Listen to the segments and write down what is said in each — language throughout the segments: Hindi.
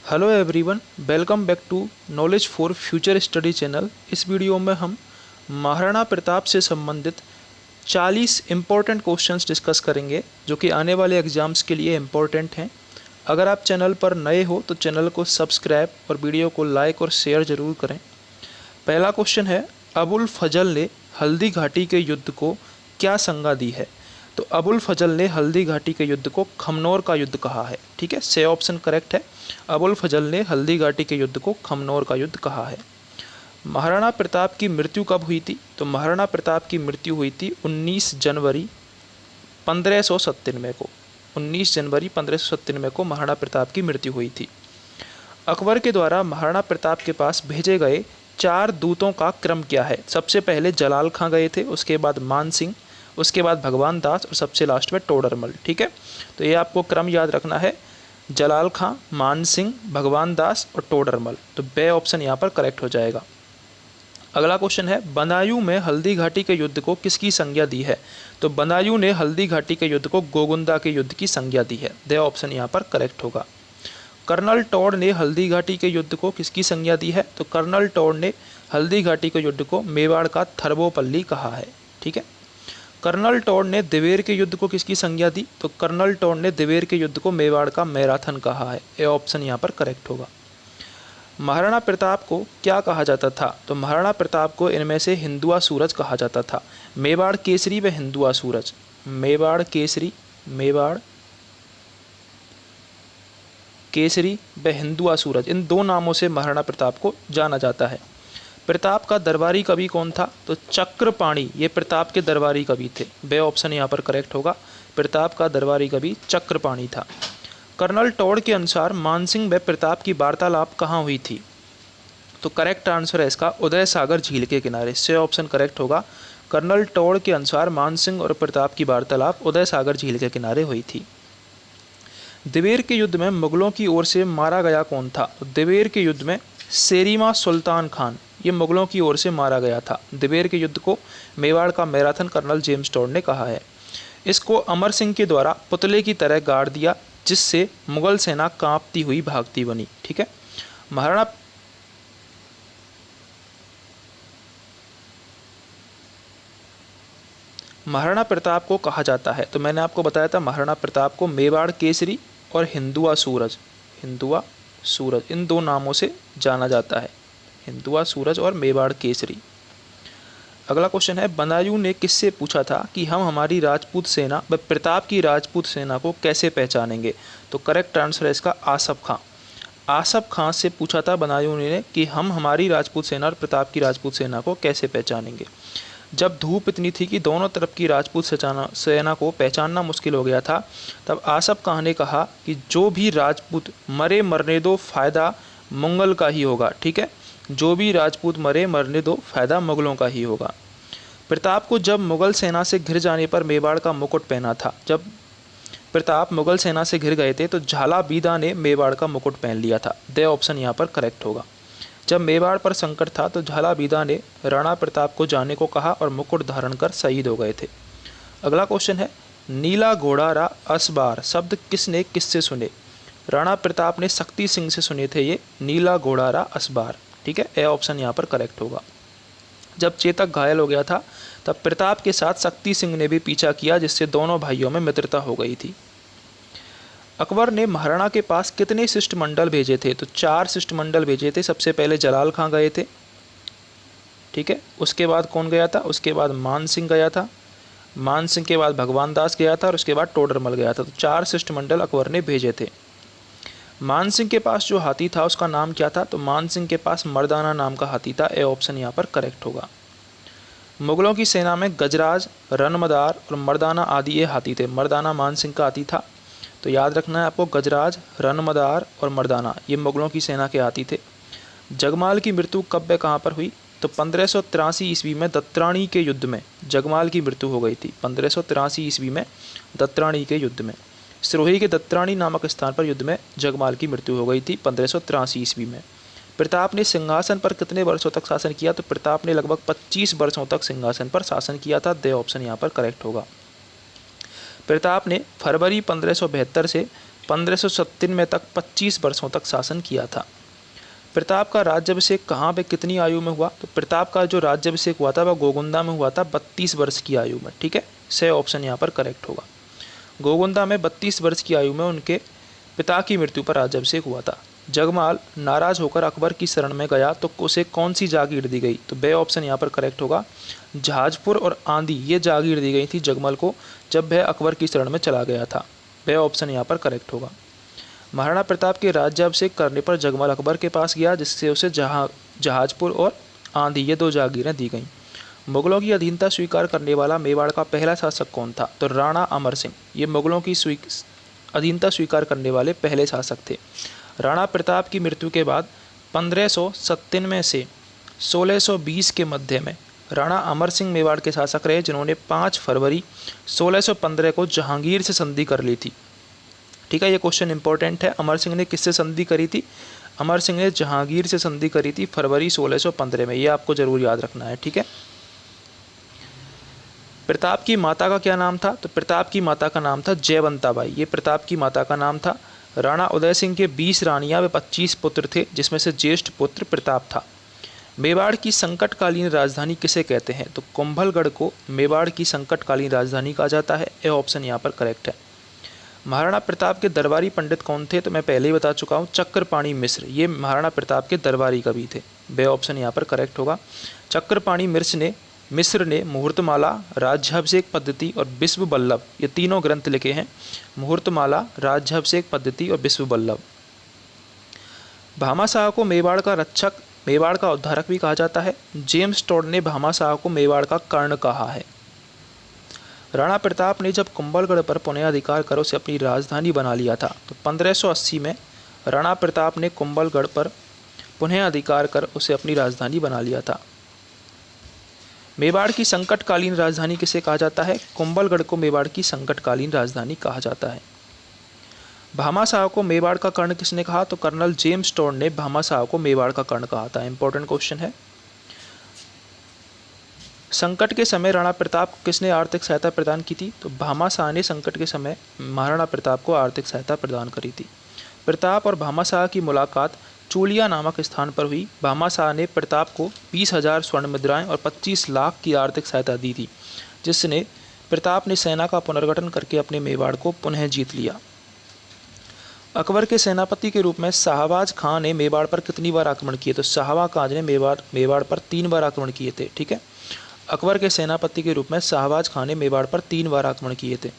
Hello everyone, welcome back to knowledge for future study channel. इस वीडियो में हम महाराणा प्रताप से संबंधित 40 इम्पोर्टेंट क्वेश्चंस डिस्कस करेंगे जो कि आने वाले एग्जाम्स के लिए इम्पोर्टेंट हैं। अगर आप चैनल पर नए हो तो चैनल को सब्सक्राइब और वीडियो को लाइक और शेयर ज़रूर करें। पहला क्वेश्चन है, अबुल फजल ने हल्दी घाटी के युद्ध को क्या संज्ञा दी है? तो अबुल फजल ने हल्दी घाटी के युद्ध को खमनोर का युद्ध कहा है। ठीक है, से ऑप्शन करेक्ट है। अबुल फजल ने हल्दी घाटी के युद्ध को खमनोर का युद्ध कहा है। महाराणा प्रताप की मृत्यु कब हुई थी? तो महाराणा प्रताप की मृत्यु हुई थी 19 जनवरी 1597 को। 19 जनवरी 1597 को महाराणा प्रताप की मृत्यु हुई थी। अकबर के द्वारा महाराणा प्रताप के पास भेजे गए 4 दूतों का क्रम क्या है? सबसे पहले जलाल खां गए थे, उसके बाद मान सिंह, उसके बाद भगवान दास और सबसे लास्ट में टोडरमल। ठीक है, तो ये आपको क्रम याद रखना है, जलाल खां, मान सिंह, भगवान दास और टोडरमल। तो बे ऑप्शन यहाँ पर करेक्ट हो जाएगा। अगला क्वेश्चन है, बदायूं में हल्दी घाटी के युद्ध को किसकी संज्ञा दी है? तो बदायूं ने हल्दी घाटी के युद्ध को गोगुंदा के युद्ध की संज्ञा दी है। दे ऑप्शन यहाँ पर करेक्ट होगा। कर्नल टॉड ने हल्दी घाटी के युद्ध को किसकी संज्ञा दी है? तो कर्नल टॉड ने हल्दी घाटी के युद्ध को मेवाड़ का थर्बोपल्ली कहा है। ठीक है, कर्नल टॉड ने दिवेर के युद्ध को किसकी संज्ञा दी? तो कर्नल टॉड ने दिवेर के युद्ध को मेवाड़ का मैराथन कहा है। ए ऑप्शन यहाँ पर करेक्ट होगा। महाराणा प्रताप को क्या कहा जाता था? तो महाराणा प्रताप को इनमें से हिंदुआ सूरज कहा जाता था। मेवाड़ केसरी व हिंदुआ सूरज, मेवाड़ केसरी, मेवाड़ केसरी व हिंदुआ सूरज, इन दो नामों से महाराणा प्रताप को जाना जाता है। प्रताप का दरबारी कवि कौन था? तो चक्रपाणी, ये प्रताप के दरबारी कवि थे। बे ऑप्शन यहाँ पर करेक्ट होगा। प्रताप का दरबारी कवि चक्रपाणी था। कर्नल टॉड के अनुसार मानसिंह व प्रताप की वार्तालाप कहाँ हुई थी? तो करेक्ट आंसर है इसका उदय सागर झील के किनारे। से ऑप्शन करेक्ट होगा। कर्नल टॉड के अनुसार मानसिंह और प्रताप की वार्तालाप उदय सागर झील के किनारे हुई थी। दिवेर के युद्ध में मुगलों की ओर से मारा गया कौन था? तो दिवेर के युद्ध में शेरिमा सुल्तान खान, ये मुगलों की ओर से मारा गया था। दिवेर के युद्ध को मेवाड़ का मैराथन कर्नल जेम्स टॉड ने कहा है। इसको अमर सिंह के द्वारा पुतले की तरह गाड़ दिया, जिससे मुगल सेना कांपती हुई भागती बनी। ठीक है, महाराणा प्रताप को कहा जाता है, तो मैंने आपको बताया था महाराणा प्रताप को मेवाड़ केसरी और हिंदुआ सूरज, हिंदुआ सूरज, इन दो नामों से जाना जाता है, हिंदुआ सूरज और मेवाड़ केसरी। अगला क्वेश्चन है, बदायूं ने किससे पूछा था कि हम हमारी राजपूत सेना व प्रताप की राजपूत सेना को कैसे पहचानेंगे? तो करेक्ट आंसर है इसका आसफ खां। आसफ खां से पूछा था बदायूं ने कि हम हमारी राजपूत सेना और प्रताप की राजपूत सेना को कैसे पहचानेंगे। जब धूप इतनी थी कि दोनों तरफ की राजपूत सेना को पहचानना मुश्किल हो गया था, तब आसफ खां ने कहा कि जो भी राजपूत मरे मरने दो, फ़ायदा मंगल का ही होगा। ठीक है, जो भी राजपूत मरे मरने दो, फ़ायदा मुगलों का ही होगा। प्रताप को जब मुगल सेना से घिर जाने पर मेवाड़ का मुकुट पहना था। जब प्रताप मुगल सेना से घिर गए थे तो झाला बीदा ने मेवाड़ का मुकुट पहन लिया था। दे ऑप्शन यहाँ पर करेक्ट होगा। जब मेवाड़ पर संकट था तो झाला बीदा ने राणा प्रताप को जाने को कहा और मुकुट धारण कर शहीद हो गए थे। अगला क्वेश्चन है, नीला घोड़ारा असबार शब्द किसने किससे सुने? राणा प्रताप ने शक्ति सिंह से सुने थे ये नीला घोड़ारा असबार। ठीक है, ए ऑप्शन यहाँ पर करेक्ट होगा। जब चेतक घायल हो गया था तब प्रताप के साथ शक्ति सिंह ने भी पीछा किया, जिससे दोनों भाइयों में मित्रता हो गई थी। अकबर ने महाराणा के पास कितने शिष्टमंडल भेजे थे? तो 4 शिष्टमंडल भेजे थे। सबसे पहले जलाल खां गए थे। ठीक है, उसके बाद कौन गया था? उसके बाद मान सिंह गया था। मान सिंह के बाद भगवान दास गया था और उसके बाद टोडरमल गया था। तो 4 शिष्टमंडल अकबर ने भेजे थे। मान सिंह के पास जो हाथी था उसका नाम क्या था? तो मान सिंह के पास मर्दाना नाम का हाथी था। ए ऑप्शन यहाँ पर करेक्ट होगा। मुगलों की सेना में गजराज, रनमदार और मर्दाना आदि ये हाथी थे। मर्दाना मान सिंह का हाथी था, तो याद रखना है आपको, गजराज, रनमदार और मर्दाना ये मुगलों की सेना के हाथी थे। जगमाल की मृत्यु कब व कहाँ पर हुई? तो 1583 ईस्वी में दत्राणी के युद्ध में जगमाल की मृत्यु हो गई थी। 1583 ईस्वी में दत्राणी के युद्ध में, सिरोही के दत्राणी नामक स्थान पर युद्ध में जगमाल की मृत्यु हो गई थी 1583 ईस्वी में। प्रताप ने सिंहासन पर कितने वर्षों तक शासन किया? तो प्रताप ने लगभग 25 वर्षों तक सिंहासन पर शासन किया था। दे ऑप्शन यहाँ पर करेक्ट होगा। प्रताप ने फरवरी 1572 से 1597 तक 25 वर्षों तक शासन किया था। प्रताप का राज्याभिषेक कहाँ पे कितनी आयु में हुआ? तो प्रताप का जो राज्याभिषेक हुआ था वह गोगुंदा में हुआ था 32 वर्ष की आयु में। ठीक है, सही ऑप्शन यहाँ पर करेक्ट होगा। गोगुंदा में 32 वर्ष की आयु में उनके पिता की मृत्यु पर राज्याभिषेक हुआ था। जगमाल नाराज होकर अकबर की शरण में गया तो उसे कौन सी जागीर दी गई? तो बे ऑप्शन यहाँ पर करेक्ट होगा। जहाजपुर और आंधी ये जागीर दी गई थी जगमल को जब वह अकबर की शरण में चला गया था। बे ऑप्शन यहाँ पर करेक्ट होगा। महाराणा प्रताप के राज्याभिषेक करने पर जगमल अकबर के पास गया जिससे उसे जहाजपुर और आंधी ये 2 जागीरें दी गईं। मुगलों की अधीनता स्वीकार करने वाला मेवाड़ का पहला शासक कौन था? तो राणा अमर सिंह ये मुगलों की अधीनता स्वीकार करने वाले पहले शासक थे। राणा प्रताप की मृत्यु के बाद 1597 से 1620 के मध्य में राणा अमर सिंह मेवाड़ के शासक रहे जिन्होंने 5 फरवरी 1615 को जहांगीर से संधि कर ली थी। ठीक है, ये क्वेश्चन इंपॉर्टेंट है। अमर सिंह ने किससे संधि करी थी? अमर सिंह ने जहांगीर से संधि करी थी फरवरी 1615 में। ये आपको जरूर याद रखना है। ठीक है, प्रताप की माता का क्या नाम था? तो प्रताप की माता का नाम था जयवंता बाई। ये प्रताप की माता का नाम था। राणा उदय सिंह के 20 रानियां व 25 पुत्र थे जिसमें से ज्येष्ठ पुत्र प्रताप था। मेवाड़ की संकटकालीन राजधानी किसे कहते हैं? तो कुंभलगढ़ को मेवाड़ की संकटकालीन राजधानी कहा जाता है। यह ऑप्शन यहाँ पर करेक्ट है। महाराणा प्रताप के दरबारी पंडित कौन थे? तो मैं पहले ही बता चुका हूँ, चक्रपाणी मिश्र। ये महाराणा प्रताप के दरबारी कवि थे। बे ऑप्शन यहाँ पर करेक्ट होगा। चक्रपाणी मिश्र ने मुहूर्तमाला, राज्याभिषेक पद्धति और विश्व बल्लभ ये तीनों ग्रंथ लिखे हैं। मुहूर्तमाला, राज्याभिषेक पद्धति और विश्व बल्लभ। भामाशाह को मेवाड़ का रक्षक, मेवाड़ का उद्धारक भी कहा जाता है। जेम्स टोड ने भामाशाह को मेवाड़ का कर्ण कहा है। राणा प्रताप ने जब कुंभलगढ़ पर पुनः अधिकार कर उसे अपनी राजधानी बना लिया था तो 1580 में राणा प्रताप ने कुंभलगढ़ पर पुनः अधिकार कर उसे अपनी राजधानी बना लिया था। मेवाड़ की संकटकालीन राजधानी किसे कहा जाता है? कुंभलगढ़ को मेवाड़ की संकटकालीन राजधानी कहा जाता है। भामाशाह को मेवाड़ का कर्ण किसने कहा? तो कर्नल जेम्स टोड ने भामाशाह को मेवाड़ का कर्ण कहा था। इंपॉर्टेंट क्वेश्चन है। संकट के समय राणा प्रताप को किसने आर्थिक सहायता प्रदान की थी? तो भामाशाह ने संकट के समय महाराणा प्रताप को आर्थिक सहायता प्रदान करी थी। प्रताप और भामाशाह की मुलाकात चूलिया नामक स्थान पर हुई। भामाशाह ने प्रताप को 20,000 स्वर्ण मुद्राएं और 25 लाख की आर्थिक सहायता दी थी जिसने प्रताप ने सेना का पुनर्गठन करके अपने मेवाड़ को पुनः जीत लिया। अकबर के सेनापति के रूप में शाहबाज खां ने मेवाड़ पर कितनी बार आक्रमण किए? तो शाहबाज खां ने मेवाड़ पर 3 बार आक्रमण किए थे। ठीक है, अकबर के सेनापति के रूप में शाहबाज खां ने मेवाड़ पर 3 बार आक्रमण किए थे।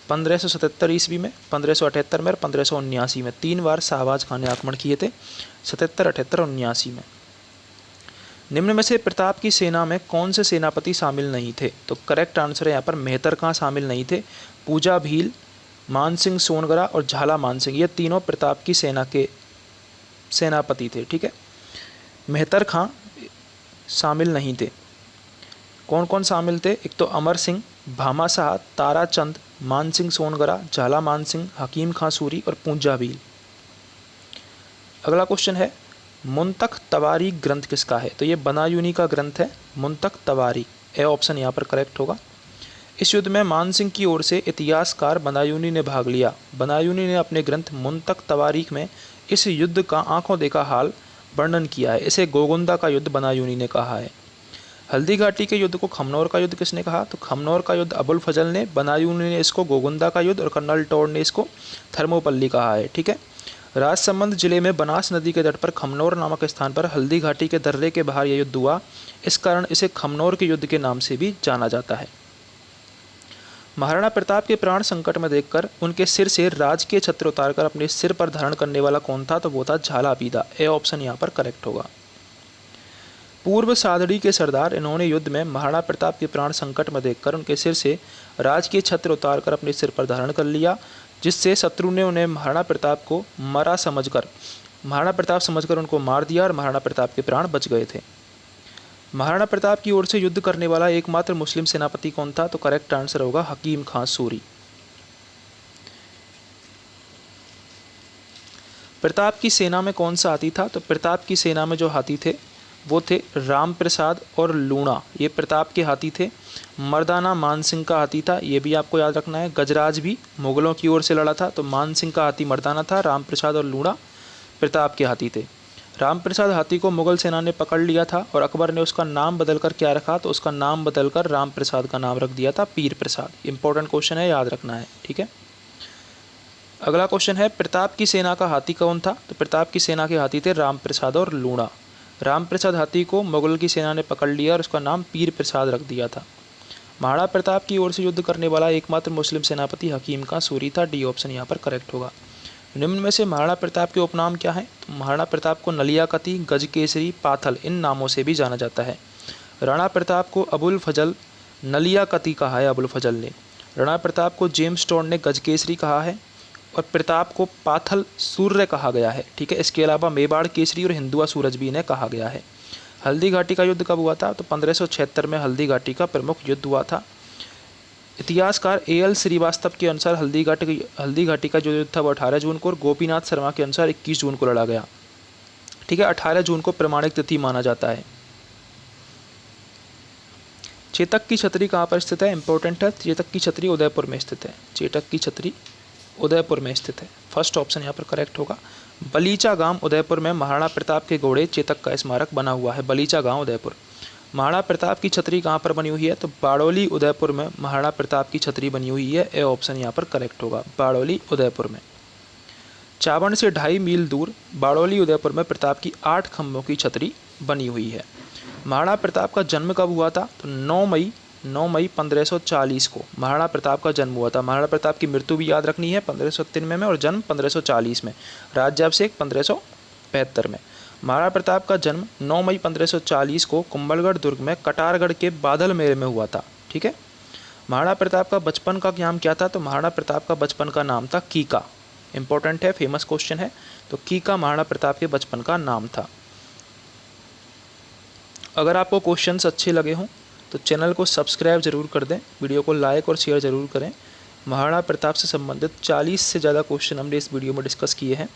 1577 ईस्वी में, 1578 में और 1579 में 3 बार शाहबाज खां ने आक्रमण किए थे। 77, 78 और 79 में। निम्न में से प्रताप की सेना में कौन से सेनापति शामिल नहीं थे? तो करेक्ट आंसर है यहाँ पर मेहतर खां शामिल नहीं थे। पूजा भील, मानसिंह सोनगरा और झाला मानसिंह ये तीनों प्रताप की सेना के सेनापति थे। ठीक है, मेहतर खां शामिल नहीं थे। कौन कौन शामिल थे? एक तो अमर सिंह, भामाशाह, ताराचंद, मानसिंह सोनगरा, झाला मानसिंह, हकीम खां सूरी और पूजा भील। अगला क्वेश्चन है, मुंतख तवारीख ग्रंथ किसका है? तो ये बनायूनी का ग्रंथ है, मुंतख तवारीख। ए ऑप्शन यहाँ पर करेक्ट होगा। इस युद्ध में मानसिंह की ओर से इतिहासकार बनायूनी ने भाग लिया। बनायूनी ने अपने ग्रंथ मुंतख तवारीख में इस युद्ध का आंखों देखा हाल वर्णन किया है। इसे गोगुंदा का युद्ध बनायूनी ने कहा है। हल्दी घाटी के युद्ध को खमनौर का युद्ध किसने कहा? तो खमनौर का युद्ध अबुल फजल ने, बनायूनी ने इसको गोगुंदा का युद्ध और कर्नल टोड ने इसको थर्मोपल्ली कहा है। ठीक है, राजसमंद जिले में बनास नदी के तट पर खमनौर नामक स्थान पर हल्दी घाटी के दर्रे के बाहर यह युद्ध हुआ। इस कारण इसे खमनौर के युद्ध के नाम से भी जाना जाता है। महाराणा प्रताप के प्राण संकट में देखकर उनके सिर से राजकीय छत्र उतारकर अपने सिर पर धारण करने वाला कौन था? तो वो था झाला पीदा। ए ऑप्शन यहाँ पर करेक्ट होगा। पूर्व सादड़ी के सरदार, इन्होंने युद्ध में महाराणा प्रताप के प्राण संकट में देखकर उनके सिर से राजकीय छत्र उतारकर अपने सिर पर धारण कर लिया, जिससे शत्रु ने उन्हें महाराणा प्रताप समझकर उनको मार दिया और महाराणा प्रताप के प्राण बच गए थे। महाराणा प्रताप की ओर से युद्ध करने वाला एकमात्र मुस्लिम सेनापति कौन था? तो करेक्ट आंसर होगा हकीम खां सूरी। प्रताप की सेना में कौन सा हाथी था? तो प्रताप की सेना में जो हाथी थे वो थे राम प्रसाद और लूणा, ये प्रताप के हाथी थे। मर्दाना मान सिंह का हाथी था, ये भी आपको याद रखना है। गजराज भी मुगलों की ओर से लड़ा था, तो मान सिंह का हाथी मर्दाना था, राम प्रसाद और लूणा प्रताप के हाथी थे। राम प्रसाद हाथी को मुगल सेना ने पकड़ लिया था और अकबर ने उसका नाम बदलकर क्या रखा, तो उसका नाम बदलकर राम प्रसाद का नाम रख दिया था, पीर प्रसाद। इंपॉर्टेंट क्वेश्चन है, याद रखना है, ठीक है। अगला क्वेश्चन है, प्रताप की सेना का हाथी कौन था, तो प्रताप की सेना के हाथी थे राम प्रसाद और लूणा। राम प्रसाद हाथी को मुगल की सेना ने पकड़ लिया और उसका नाम पीर प्रसाद रख दिया था। महाराणा प्रताप की ओर से युद्ध करने वाला एकमात्र मुस्लिम सेनापति हकीम का सूरी था, डी ऑप्शन यहाँ पर करेक्ट होगा। निम्न में से महाराणा प्रताप के उपनाम क्या हैं, तो महाराणा प्रताप को नलियाकती, गजकेसरी, पाथल इन नामों से भी जाना जाता है। राणा प्रताप को अबुल फजल नलियाकती कहा है, अबुल फजल ने। राणा प्रताप को जेम्स टॉड ने गजकेसरी कहा है और प्रताप को पाथल सूर्य कहा गया है, ठीक है। इसके अलावा मेवाड़ केसरी और हिंदुआ सूरज भी इन्हें कहा गया है। हल्दी घाटी का युद्ध कब हुआ था, तो 1576 में हल्दी घाटी का प्रमुख युद्ध हुआ था। इतिहासकार A.L. श्रीवास्तव के अनुसार हल्दी घाटी का जो युद्ध था वो 18 जून को, और गोपीनाथ शर्मा के अनुसार 21 जून को लड़ा गया, ठीक है। 18 जून को प्रमाणिक तिथि माना जाता है। चेतक की छतरी कहाँ पर स्थित है, इंपॉर्टेंट है। चेतक की छतरी उदयपुर में स्थित है। चेतक की छतरी उदयपुर में स्थित है, फर्स्ट ऑप्शन यहाँ पर करेक्ट होगा। बलीचा गांव उदयपुर में महाराणा प्रताप के घोड़े चेतक का स्मारक बना हुआ है, बलीचा गांव उदयपुर। महाराणा प्रताप की छतरी कहाँ पर बनी हुई है, तो बाड़ोली उदयपुर में महाराणा प्रताप की छतरी बनी हुई है, ए ऑप्शन यहाँ पर करेक्ट होगा, बाड़ोली उदयपुर में। चावड़ से 2.5 मील दूर बाड़ोली उदयपुर में प्रताप की 8 खंभों की छतरी बनी हुई है। महाराणा प्रताप का जन्म कब हुआ था, तो 9 मई 1540 को महाराणा प्रताप का जन्म हुआ था। महाराणा प्रताप की मृत्यु भी याद रखनी है 1593 में, और जन्म 1540 में, राज्याभिषेक 1575 में। महाराणा प्रताप का जन्म 9 मई 1540 को कुंभलगढ़ दुर्ग में कटारगढ़ के बादल मेले में हुआ था, ठीक है। महाराणा प्रताप का बचपन का नाम क्या था, तो महाराणा प्रताप का बचपन का नाम था कीका। इंपॉर्टेंट है, फेमस क्वेश्चन है, तो कीका महाराणा प्रताप के बचपन का नाम था। अगर आपको क्वेश्चंस अच्छे लगे हों तो चैनल को सब्सक्राइब जरूर कर दें, वीडियो को लाइक और शेयर ज़रूर करें। महाराणा प्रताप से संबंधित 40 से ज़्यादा क्वेश्चन हमने इस वीडियो में डिस्कस किए हैं।